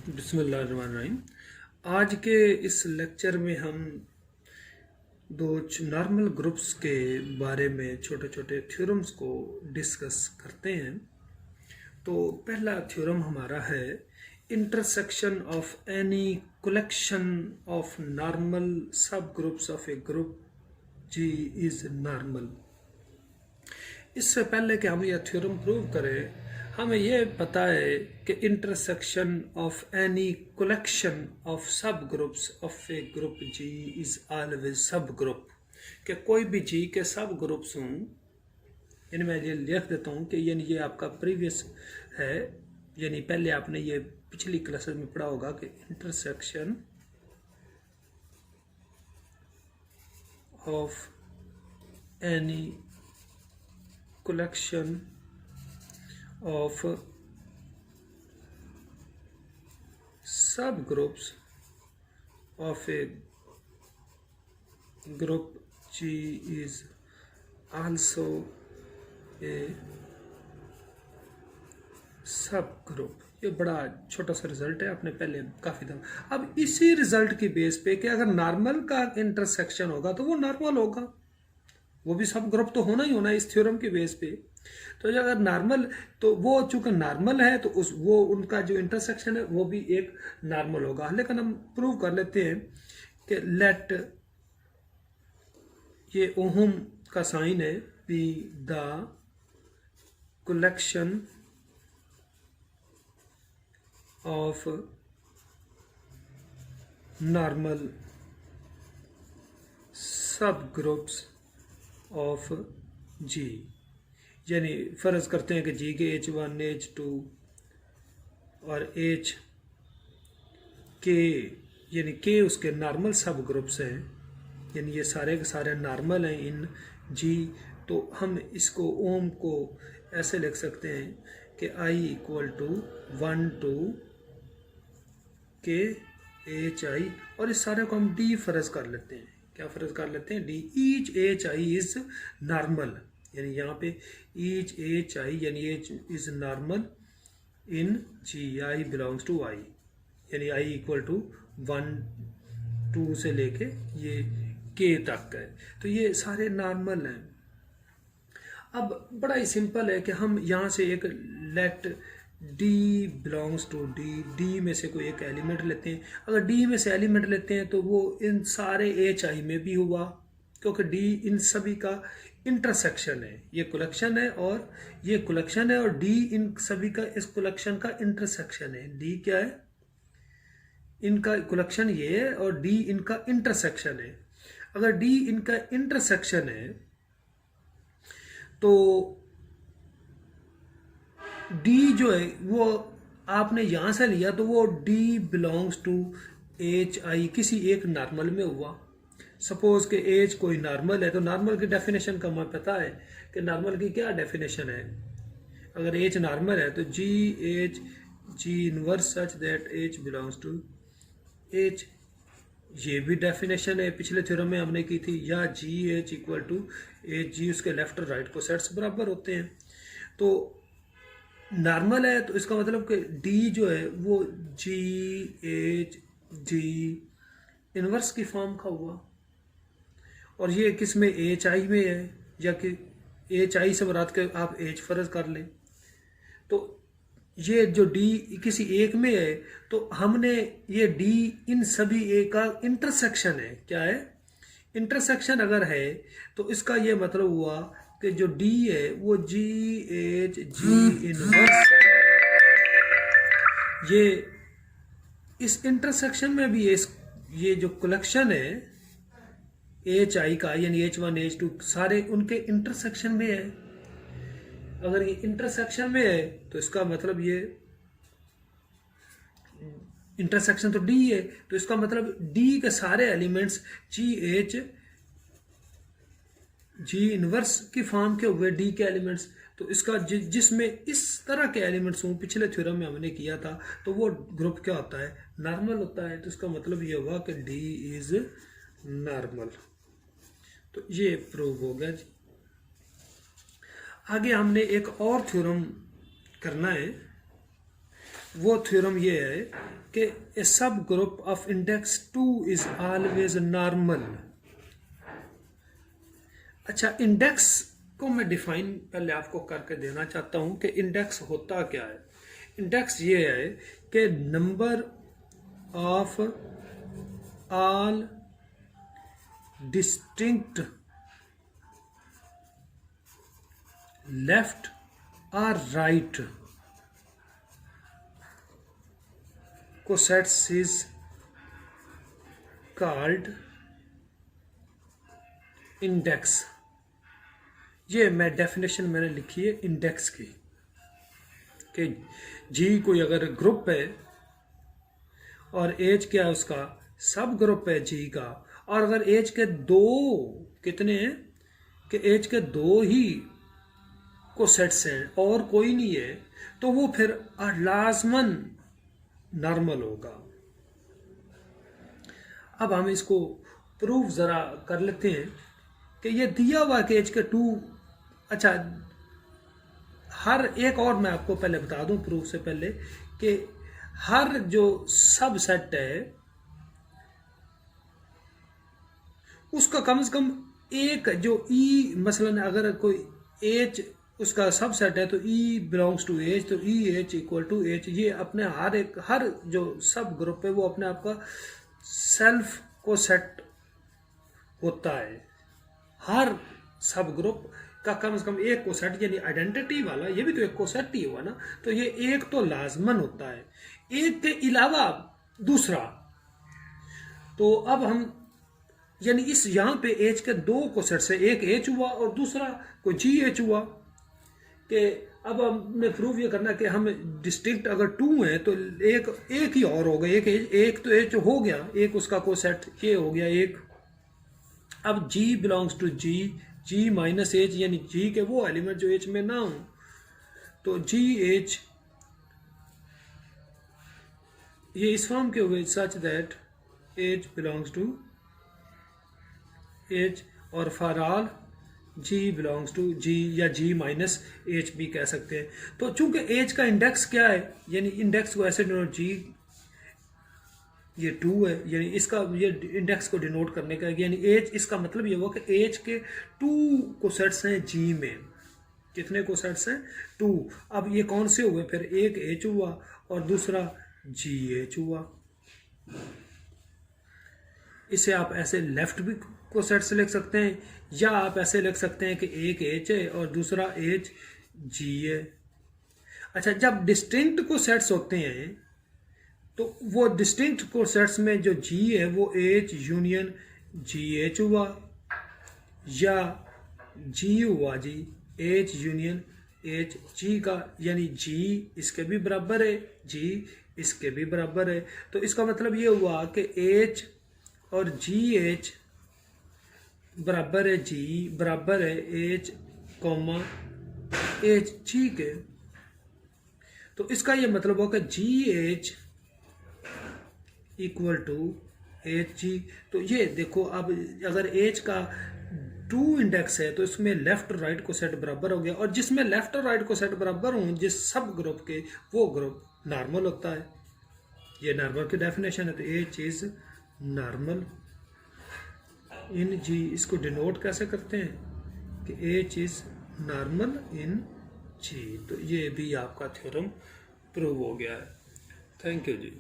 बिस्मिल्लाहिर्रहमानिर्रहीम। आज के इस लेक्चर में हम दो नॉर्मल ग्रुप्स के बारे में छोटे छोटे थ्योरम्स को डिस्कस करते हैं। तो पहला थ्योरम हमारा है intersection of any collection of normal subgroups of a group G is normal. इससे पहले कि हम यह थ्योरम प्रूव करें, हमें यह पता है कि intersection of any collection of subgroups of a group G is always subgroup. कि कोई भी जी के सब ग्रुप्स हों, यानी मैं ये लिख देता हूँ कि यानी ये आपका प्रीवियस है, यानी पहले आपने ये पिछली क्लासेस में पढ़ा होगा कि intersection of any collection of subgroups of a group G is also a subgroup। ये बड़ा छोटा सा रिजल्ट है, आपने पहले काफ़ी दफा। अब इसी रिजल्ट की बेस पे कि अगर नॉर्मल का इंटरसेक्शन होगा तो वो नॉर्मल होगा, वो भी सब ग्रुप तो होना ही होना है इस थ्योरम के बेस पे। तो अगर नॉर्मल, तो वो चूंकि नॉर्मल है तो वो उनका जो इंटरसेक्शन है वो भी एक नॉर्मल होगा। लेकिन हम प्रूव कर लेते हैं कि लेट ये ओहम का साइन है be the collection of normal subgroups of जी। यानी फ़र्ज करते हैं कि जी के H1 H2 और H के यानी के उसके नॉर्मल सब ग्रुप्स हैं, यानी ये सारे के सारे नॉर्मल हैं इन जी। तो हम इसको ओम को ऐसे लिख सकते हैं कि I इक्वल टू 1 to के HI, और इस सारे को हम डी फ़र्ज कर लेते हैं। क्या फ़र्ज कर लेते हैं? The each H I is normal, यानी यहाँ पे ईच एच आई यानी H is normal in G I belongs to I, यानी आई इक्वल टू 1 2 से लेके ये के तक है। तो ये सारे नॉर्मल हैं। अब बड़ा ही सिंपल है कि हम यहाँ से एक let D belongs to D, D में से कोई एक एलिमेंट लेते हैं। अगर डी में से एलिमेंट लेते हैं तो वो इन सारे एच आई में भी हुआ, क्योंकि डी इन सभी का इंटरसेक्शन है। ये कलेक्शन है और ये कलेक्शन है, और डी इन सभी का इस कलेक्शन का इंटरसेक्शन है। डी क्या है? इनका कलेक्शन ये है और डी इनका इंटरसेक्शन है। अगर डी इनका इंटरसेक्शन है तो डी जो है वो आपने यहां से लिया तो वो D belongs to H I किसी एक नॉर्मल में हुआ। सपोज के एच कोई नॉर्मल है तो नॉर्मल की डेफिनेशन का हमें पता है कि नॉर्मल की क्या डेफिनेशन है। अगर एच नॉर्मल है तो G H G inverse such that H belongs to H, ये भी डेफिनेशन है पिछले थ्योरम में हमने की थी। या G H equal to H G, उसके लेफ्ट और राइट को सेट्स बराबर होते हैं। तो नॉर्मल है तो इसका मतलब कि डी जो है वो जी एच जी इनवर्स की फॉर्म का हुआ, और ये किस में? एच आई में है, या कि एच आई से मुराद के आप एच फर्ज कर लें। तो ये जो डी किसी एक में है तो हमने ये डी इन सभी ए का इंटरसेक्शन है। क्या है? इंटरसेक्शन अगर है तो इसका ये मतलब हुआ कि जो डी है वो जी एच जी इनवर्स, ये इस इंटरसेक्शन में भी ये जो कलेक्शन है एच आई का, यानी H1 H2 सारे उनके इंटरसेक्शन में है। अगर ये इंटरसेक्शन में है तो इसका मतलब ये इंटरसेक्शन तो डी है, तो इसका मतलब डी के सारे एलिमेंट्स जी एच जी इनवर्स की फॉर्म के हुए डी के एलिमेंट्स। तो इसका जिसमें इस तरह के एलिमेंट्स हों, पिछले थ्योरम में हमने किया था, तो वो ग्रुप क्या होता है? नॉर्मल होता है। तो इसका मतलब ये हुआ कि डी इज नॉर्मल। तो ये प्रूव हो गया जी। आगे हमने एक और थ्योरम करना है वो थ्योरम ये है कि ए सब group of index 2 is always normal. अच्छा, इंडेक्स को मैं डिफाइन पहले आपको करके देना चाहता हूं कि इंडेक्स होता क्या है। इंडेक्स ये है कि number of all distinct left और right cosets is called index। ये मैं डेफिनेशन मैंने लिखी है इंडेक्स की कि जी कोई अगर ग्रुप है और एज क्या है उसका, सब ग्रुप है जी का, और अगर एज के दो कितने हैं कि एज के दो ही कोसेट्स हैं और कोई नहीं है, तो वो फिर लाजमन नॉर्मल होगा। अब हम इसको प्रूफ जरा कर लेते हैं कि ये दिया हुआ कि एज के 2, अच्छा हर एक, और मैं आपको पहले बता दूं प्रूफ से पहले कि हर जो सब सेट है उसका कम से कम एक जो ई, मसलन अगर कोई एज उसका सब सेट है तो ई बिलोंग्स टू एच, तो E H equal to H, ये अपने हर जो सब ग्रुप है वो अपने आप का सेल्फ को सेट होता है। हर सब ग्रुप का कम से कम एक को सेट, यानी आइडेंटिटी वाला, ये भी तो एक को सेट ही हुआ ना, तो ये एक तो लाजमन होता है, एक के अलावा दूसरा। तो अब हम यानी इस यहां पे एच के दो को सेट से एक एच हुआ और दूसरा कोई जी एच हुआ, कि अब हमने प्रूव ये करना कि हम डिस्टिंक्ट अगर 2 है तो एक ही और हो गया, एक तो एच हो गया, एक उसका को सेट ये हो गया एक। अब G belongs to G, G minus H, यानी जी के वो एलिमेंट जो एच में ना हो, तो जी एच ये इस फॉर्म के हुए such that H belongs to H, और for all G belongs to G, या जी माइनस एच भी कह सकते हैं। तो चूंकि एच का इंडेक्स क्या है, यानी इंडेक्स को ऐसे डिनोट जी, ये 2 है, यानी इसका ये इंडेक्स को डिनोट करने का, यानी एच, इसका मतलब ये हुआ कि एच के 2 को सेट्स हैं जी में। कितने को सेट्स हैं? 2। अब ये कौन से हुए फिर? एक एच हुआ और दूसरा जी एच हुआ। इसे आप ऐसे लेफ्ट भी को सेट से लिख सकते हैं, या आप ऐसे लिख सकते हैं कि एक एच है और दूसरा एच जी है। अच्छा, जब डिस्टिंक्ट को सेट्स होते हैं तो वो डिस्टिंक्ट को सेट्स में जो जी है वो एच यूनियन जी एच हुआ, या जी हुआ जी एच यूनियन एच जी का, यानी जी इसके भी बराबर है, जी इसके भी बराबर है। तो इसका मतलब ये हुआ कि एच और जी एच बराबर है जी बराबर है एच कॉमा एच जी के। तो इसका ये मतलब होगा G H equal to H G. तो ये देखो, अब अगर एच का 2 इंडेक्स है तो इसमें लेफ्ट और राइट को सेट बराबर हो गया, और जिसमें लेफ्ट और राइट को सेट बराबर हों जिस सब ग्रुप के, वो ग्रुप नॉर्मल होता है। ये नॉर्मल की डेफिनेशन है। तो H is normal in G. इसको डिनोट कैसे करते हैं कि H is normal in G. तो ये भी आपका थ्योरम प्रूव हो गया है। Thank you ji.